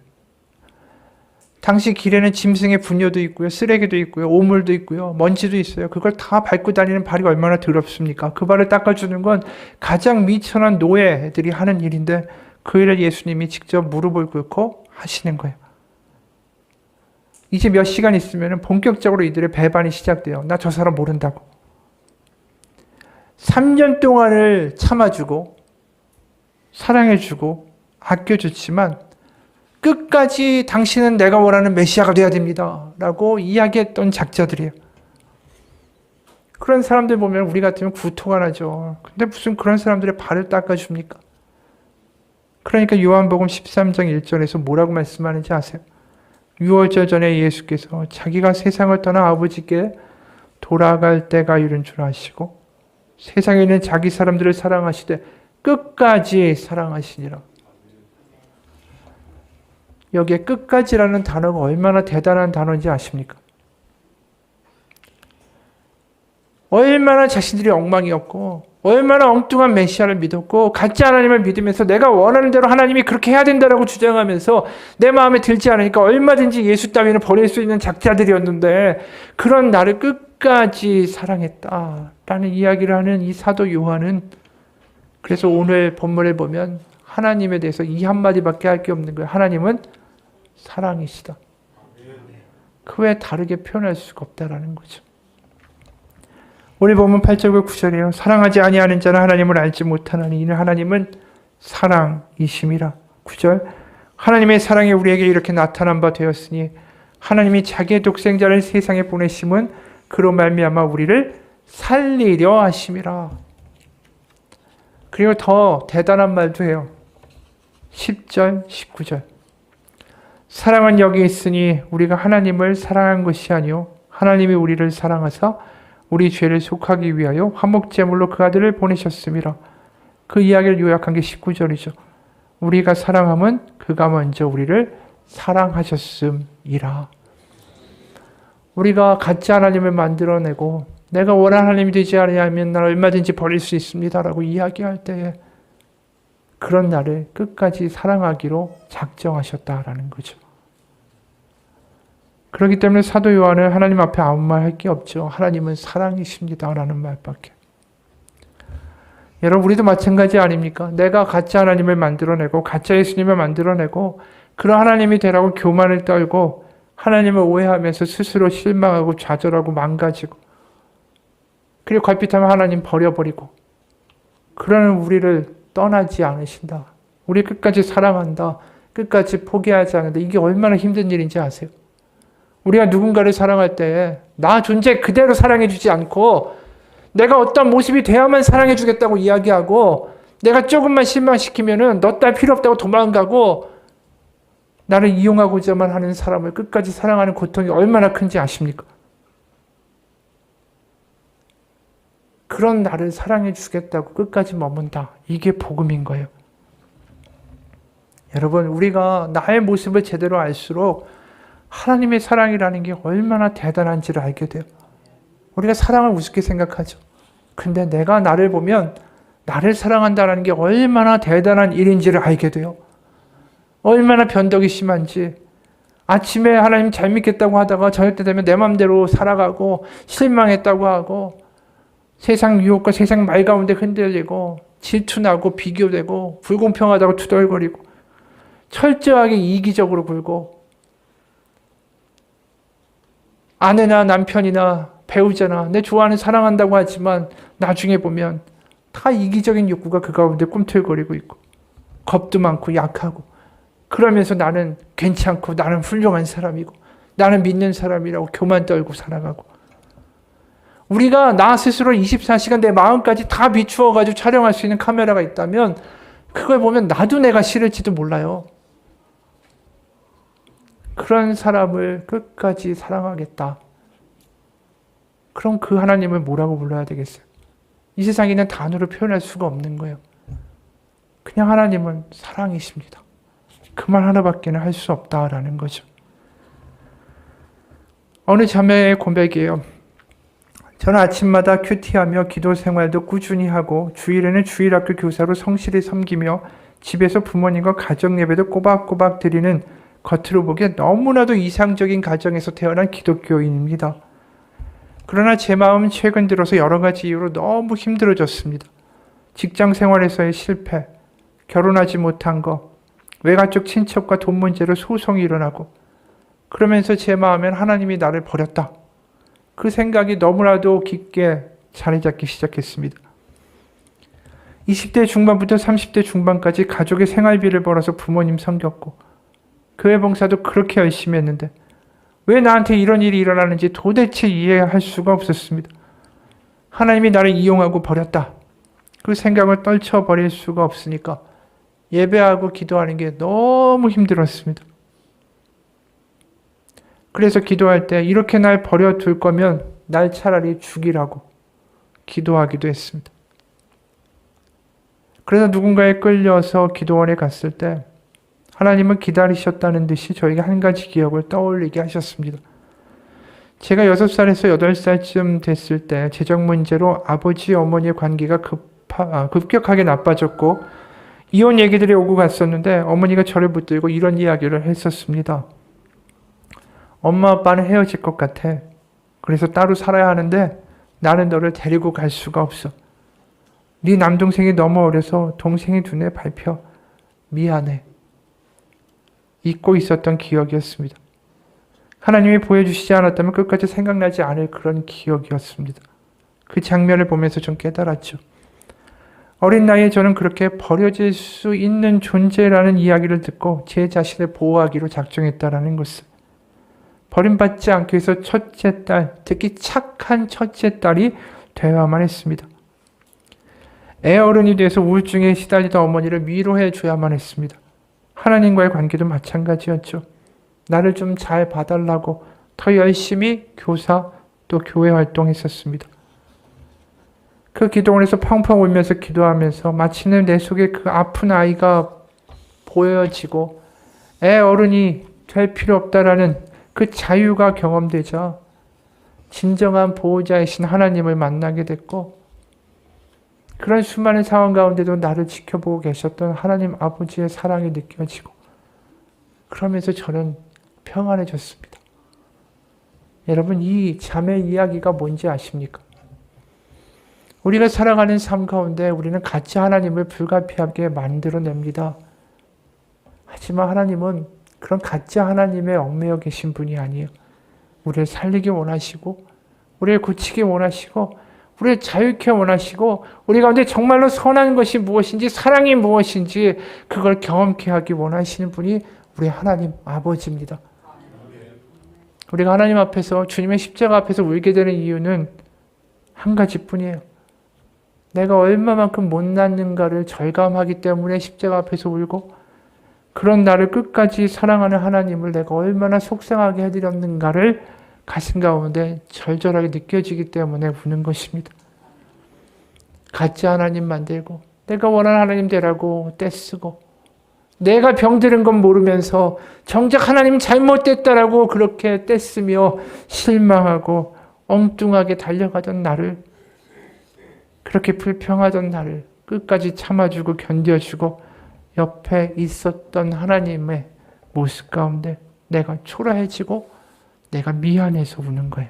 당시 길에는 짐승의 분뇨도 있고요. 쓰레기도 있고요. 오물도 있고요. 먼지도 있어요. 그걸 다 밟고 다니는 발이 얼마나 더럽습니까? 그 발을 닦아주는 건 가장 미천한 노예들이 하는 일인데 그 일을 예수님이 직접 무릎을 꿇고 하시는 거예요. 이제 몇 시간 있으면 본격적으로 이들의 배반이 시작돼요. 나 저 사람 모른다고. 3년 동안을 참아주고 사랑해주고 아껴줬지만 끝까지 당신은 내가 원하는 메시아가 돼야 됩니다 라고 이야기했던 작자들이에요. 그런 사람들 보면 우리 같으면 구토가 나죠. 근데 무슨 그런 사람들의 발을 닦아줍니까? 그러니까 요한복음 13장 1절에서 뭐라고 말씀하는지 아세요? 유월절 전에 예수께서 자기가 세상을 떠나 아버지께 돌아갈 때가 이른 줄 아시고 세상에 있는 자기 사람들을 사랑하시되 끝까지 사랑하시니라. 여기에 끝까지라는 단어가 얼마나 대단한 단어인지 아십니까? 얼마나 자신들이 엉망이었고 얼마나 엉뚱한 메시아를 믿었고 가짜 하나님을 믿으면서 내가 원하는 대로 하나님이 그렇게 해야 된다라고 주장하면서 내 마음에 들지 않으니까 얼마든지 예수 따위는 버릴 수 있는 작자들이었는데 그런 나를 끝까지 사랑했다라는 이야기를 하는 이 사도 요한은 그래서 오늘 본문을 보면 하나님에 대해서 이 한마디밖에 할 게 없는 거예요. 하나님은 사랑이시다. 그 외에 다르게 표현할 수가 없다라는 거죠. 오늘 보면 8절과 9절이에요. 사랑하지 아니하는 자는 하나님을 알지 못하나니 이는 하나님은 사랑이심이라. 9절 하나님의 사랑이 우리에게 이렇게 나타난 바 되었으니 하나님이 자기의 독생자를 세상에 보내심은 그로 말미암아 우리를 살리려 하심이라. 그리고 더 대단한 말도 해요. 10절, 19절 사랑은 여기 있으니 우리가 하나님을 사랑한 것이 아니요 하나님이 우리를 사랑하사 우리 죄를 속하기 위하여 화목제물로 그 아들을 보내셨음이라. 그 이야기를 요약한 게 19절이죠. 우리가 사랑함은 그가 먼저 우리를 사랑하셨음이라. 우리가 가짜 하나님을 만들어내고 내가 원하는 하나님이 되지 않으면 나를 얼마든지 버릴 수 있습니다라고 이야기할 때에 그런 나를 끝까지 사랑하기로 작정하셨다라는 거죠. 그렇기 때문에 사도 요한은 하나님 앞에 아무 말 할 게 없죠. 하나님은 사랑이십니다 라는 말밖에. 여러분 우리도 마찬가지 아닙니까? 내가 가짜 하나님을 만들어내고 가짜 예수님을 만들어내고 그런 하나님이 되라고 교만을 떨고 하나님을 오해하면서 스스로 실망하고 좌절하고 망가지고 그리고 걸핏하면 하나님 버려버리고 그러는 우리를 떠나지 않으신다. 우리 끝까지 사랑한다. 끝까지 포기하지 않는다. 이게 얼마나 힘든 일인지 아세요? 우리가 누군가를 사랑할 때 나 존재 그대로 사랑해주지 않고 내가 어떤 모습이 돼야만 사랑해주겠다고 이야기하고 내가 조금만 실망시키면은 너 딸 필요 없다고 도망가고 나를 이용하고자만 하는 사람을 끝까지 사랑하는 고통이 얼마나 큰지 아십니까? 그런 나를 사랑해주겠다고 끝까지 머문다. 이게 복음인 거예요. 여러분 우리가 나의 모습을 제대로 알수록 하나님의 사랑이라는 게 얼마나 대단한지를 알게 돼요. 우리가 사랑을 우습게 생각하죠. 근데 내가 나를 보면 나를 사랑한다는 게 얼마나 대단한 일인지를 알게 돼요. 얼마나 변덕이 심한지. 아침에 하나님 잘 믿겠다고 하다가 저녁 때 되면 내 맘대로 살아가고 실망했다고 하고 세상 유혹과 세상 말 가운데 흔들리고 질투나고 비교되고 불공평하다고 투덜거리고 철저하게 이기적으로 굴고 아내나 남편이나 배우자나 내 좋아하는 사랑한다고 하지만 나중에 보면 다 이기적인 욕구가 그 가운데 꿈틀거리고 있고 겁도 많고 약하고 그러면서 나는 괜찮고 나는 훌륭한 사람이고 나는 믿는 사람이라고 교만 떨고 살아가고 우리가 나 스스로 24시간 내 마음까지 다 비추어가지고 촬영할 수 있는 카메라가 있다면 그걸 보면 나도 내가 싫을지도 몰라요. 그런 사람을 끝까지 사랑하겠다. 그럼 그 하나님을 뭐라고 불러야 되겠어요? 이 세상에 있는 단어로 표현할 수가 없는 거예요. 그냥 하나님은 사랑이십니다. 그 말 하나밖에는 할 수 없다라는 거죠. 어느 자매의 고백이에요. 저는 아침마다 큐티하며 기도 생활도 꾸준히 하고 주일에는 주일학교 교사로 성실히 섬기며 집에서 부모님과 가정 예배도 꼬박꼬박 드리는 겉으로 보기엔 너무나도 이상적인 가정에서 태어난 기독교인입니다. 그러나 제 마음은 최근 들어서 여러 가지 이유로 너무 힘들어졌습니다. 직장 생활에서의 실패, 결혼하지 못한 것, 외가족 친척과 돈 문제로 소송이 일어나고 그러면서 제 마음엔 하나님이 나를 버렸다. 그 생각이 너무나도 깊게 자리 잡기 시작했습니다. 20대 중반부터 30대 중반까지 가족의 생활비를 벌어서 부모님 섬겼고 교회 봉사도 그렇게 열심히 했는데 왜 나한테 이런 일이 일어나는지 도대체 이해할 수가 없었습니다. 하나님이 나를 이용하고 버렸다. 그 생각을 떨쳐버릴 수가 없으니까 예배하고 기도하는 게 너무 힘들었습니다. 그래서 기도할 때 이렇게 날 버려둘 거면 날 차라리 죽이라고 기도하기도 했습니다. 그래서 누군가에 끌려서 기도원에 갔을 때 하나님은 기다리셨다는 듯이 저에게 한 가지 기억을 떠올리게 하셨습니다. 제가 6살에서 8살쯤 됐을 때 재정 문제로 아버지 어머니의 관계가 급격하게 나빠졌고 이혼 얘기들이 오고 갔었는데 어머니가 저를 붙들고 이런 이야기를 했었습니다. 엄마 아빠는 헤어질 것 같아. 그래서 따로 살아야 하는데 나는 너를 데리고 갈 수가 없어. 네 남동생이 너무 어려서 동생이 눈에 밟혀. 미안해. 잊고 있었던 기억이었습니다. 하나님이 보여주시지 않았다면 끝까지 생각나지 않을 그런 기억이었습니다. 그 장면을 보면서 좀 깨달았죠. 어린 나이에 저는 그렇게 버려질 수 있는 존재라는 이야기를 듣고 제 자신을 보호하기로 작정했다라는 것을. 버림받지 않기 위해서 첫째 딸, 특히 착한 첫째 딸이 되어야만 했습니다. 애 어른이 돼서 우울증에 시달리던 어머니를 위로해 줘야만 했습니다. 하나님과의 관계도 마찬가지였죠. 나를 좀 잘 봐달라고 더 열심히 교사 또 교회 활동했었습니다. 그 기도원에서 펑펑 울면서 기도하면서 마침내 내 속에 그 아픈 아이가 보여지고 애 어른이 될 필요 없다라는 그 자유가 경험되자 진정한 보호자이신 하나님을 만나게 됐고 그런 수많은 상황 가운데도 나를 지켜보고 계셨던 하나님 아버지의 사랑이 느껴지고 그러면서 저는 평안해졌습니다. 여러분 이 자매 이야기가 뭔지 아십니까? 우리가 살아가는 삶 가운데 우리는 가짜 하나님을 불가피하게 만들어냅니다. 하지만 하나님은 그런 가짜 하나님에 얽매여 계신 분이 아니에요. 우리를 살리기 원하시고 우리를 고치기 원하시고 우리를 자유케 원하시고 우리 가운데 정말로 선한 것이 무엇인지 사랑이 무엇인지 그걸 경험케 하기 원하시는 분이 우리 하나님 아버지입니다. 우리가 하나님 앞에서 주님의 십자가 앞에서 울게 되는 이유는 한 가지뿐이에요. 내가 얼마만큼 못났는가를 절감하기 때문에 십자가 앞에서 울고 그런 나를 끝까지 사랑하는 하나님을 내가 얼마나 속상하게 해드렸는가를 가슴 가운데 절절하게 느껴지기 때문에 우는 것입니다. 가짜 하나님 만들고 내가 원하는 하나님 되라고 떼쓰고 내가 병들은 건 모르면서 정작 하나님 잘못됐다라고 그렇게 떼쓰며 실망하고 엉뚱하게 달려가던 나를 그렇게 불평하던 나를 끝까지 참아주고 견뎌주고 옆에 있었던 하나님의 모습 가운데 내가 초라해지고 내가 미안해서 우는 거예요.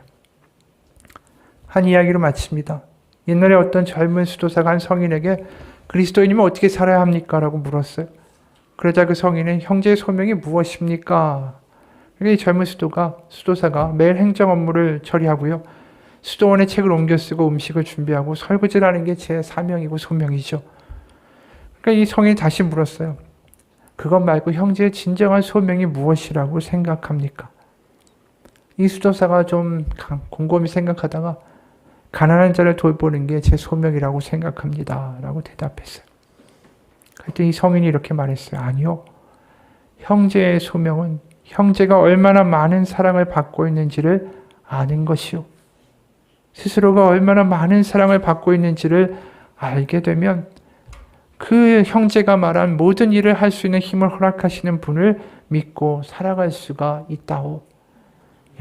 한 이야기로 마칩니다. 옛날에 어떤 젊은 수도사가 한 성인에게 그리스도인이면 어떻게 살아야 합니까? 라고 물었어요. 그러자 그 성인은 형제의 소명이 무엇입니까? 이 젊은 수도사가 매일 행정 업무를 처리하고요. 수도원에 책을 옮겨 쓰고 음식을 준비하고 설거지를 하는 게 제 사명이고 소명이죠. 그러니까 이 성인이 다시 물었어요. 그것 말고 형제의 진정한 소명이 무엇이라고 생각합니까? 이 수도사가 좀 곰곰이 생각하다가 가난한 자를 돌보는 게 제 소명이라고 생각합니다. 라고 대답했어요. 그때 이 성인이 이렇게 말했어요. 아니요. 형제의 소명은 형제가 얼마나 많은 사랑을 받고 있는지를 아는 것이요. 스스로가 얼마나 많은 사랑을 받고 있는지를 알게 되면 그 형제가 말한 모든 일을 할 수 있는 힘을 허락하시는 분을 믿고 살아갈 수가 있다오.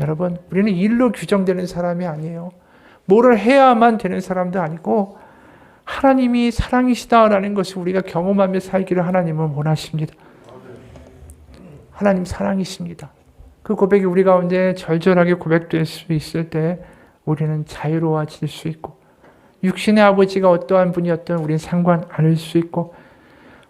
여러분, 우리는 일로 규정되는 사람이 아니에요. 뭐를 해야만 되는 사람도 아니고 하나님이 사랑이시다라는 것을 우리가 경험하며 살기를 하나님은 원하십니다. 하나님 사랑이십니다. 그 고백이 우리 가운데 절절하게 고백될 수 있을 때 우리는 자유로워질 수 있고 육신의 아버지가 어떠한 분이었든 우리는 상관 않을 수 있고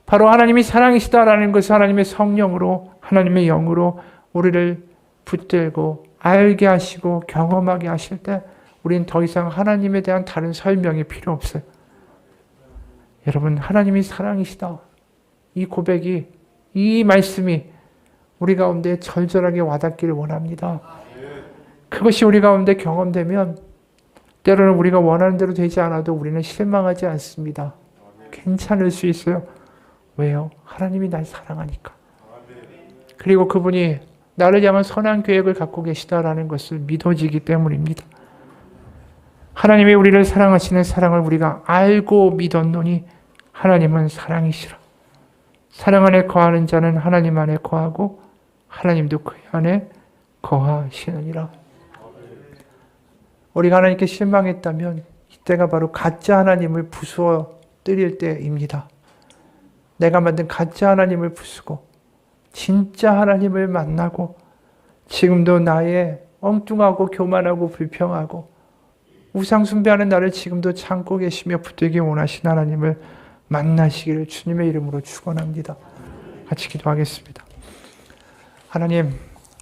바로 하나님이 사랑이시다라는 것을 하나님의 성령으로 하나님의 영으로 우리를 붙들고 알게 하시고 경험하게 하실 때 우리는 더 이상 하나님에 대한 다른 설명이 필요 없어요. 여러분, 하나님이 사랑이시다. 이 고백이, 이 말씀이 우리 가운데 절절하게 와닿기를 원합니다. 그것이 우리 가운데 경험되면 때로는 우리가 원하는 대로 되지 않아도 우리는 실망하지 않습니다. 괜찮을 수 있어요. 왜요? 하나님이 날 사랑하니까. 그리고 그분이 나를 향한 선한 계획을 갖고 계시다라는 것을 믿어지기 때문입니다. 하나님이 우리를 사랑하시는 사랑을 우리가 알고 믿었노니 하나님은 사랑이시라. 사랑 안에 거하는 자는 하나님 안에 거하고 하나님도 그 안에 거하시느니라. 우리가 하나님께 실망했다면 이때가 바로 가짜 하나님을 부수어뜨릴 때입니다. 내가 만든 가짜 하나님을 부수고 진짜 하나님을 만나고 지금도 나의 엉뚱하고 교만하고 불평하고 우상 숭배하는 나를 지금도 참고 계시며 붙들기 원하신 하나님을 만나시기를 주님의 이름으로 축원합니다. 같이 기도하겠습니다. 하나님,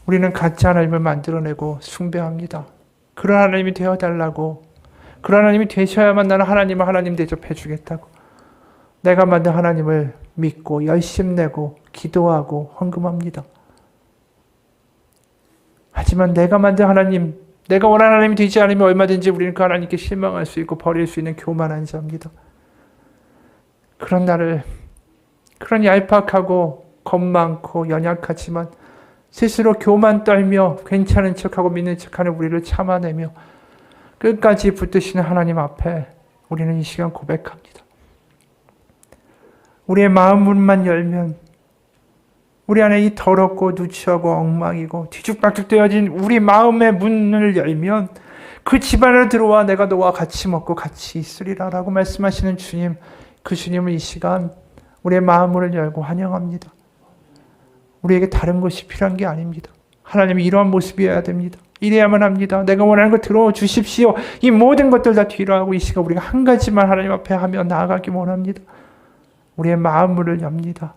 우리는 가짜 하나님을 만들어내고 숭배합니다. 그런 하나님이 되어달라고, 그런 하나님이 되셔야만 나는 하나님을 하나님 대접해 주겠다고, 내가 만든 하나님을 믿고 열심내고 기도하고 헌금합니다. 하지만 내가 만든 하나님, 내가 원하는 하나님이 되지 않으면 얼마든지 우리는 그 하나님께 실망할 수 있고 버릴 수 있는 교만한 자입니다. 그런 나를, 그런 얄팍하고 겁 많고 연약하지만 스스로 교만 떨며 괜찮은 척하고 믿는 척하는 우리를 참아내며 끝까지 붙드시는 하나님 앞에 우리는 이 시간 고백합니다. 우리의 마음 문만 열면 우리 안에 이 더럽고 누추하고 엉망이고 뒤죽박죽 되어진 우리 마음의 문을 열면 그 집안으로 들어와 내가 너와 같이 먹고 같이 있으리라 라고 말씀하시는 주님, 그 주님을 이 시간 우리의 마음을 열고 환영합니다. 우리에게 다른 것이 필요한 게 아닙니다. 하나님이 이러한 모습이어야 됩니다. 이래야만 합니다. 내가 원하는 거 들어주십시오. 이 모든 것들 다 뒤로 하고 이 시간 우리가 한 가지만 하나님 앞에 하며 나아가기 원합니다. 우리의 마음을 엽니다.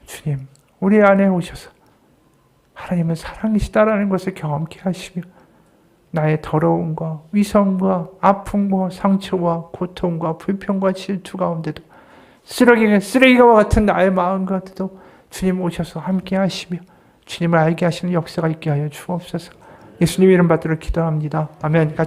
주님, 우리 안에 오셔서 하나님은 사랑이시다라는 것을 경험케 하시며 나의 더러움과 위선과 아픔과 상처와 고통과 불평과 질투 가운데도 쓰레기와 같은 나의 마음 가운데도 주님 오셔서 함께 하시며 주님을 알게 하시는 역사가 있게 하여 주옵소서. 예수님 이름 받들어 기도합니다. 아멘.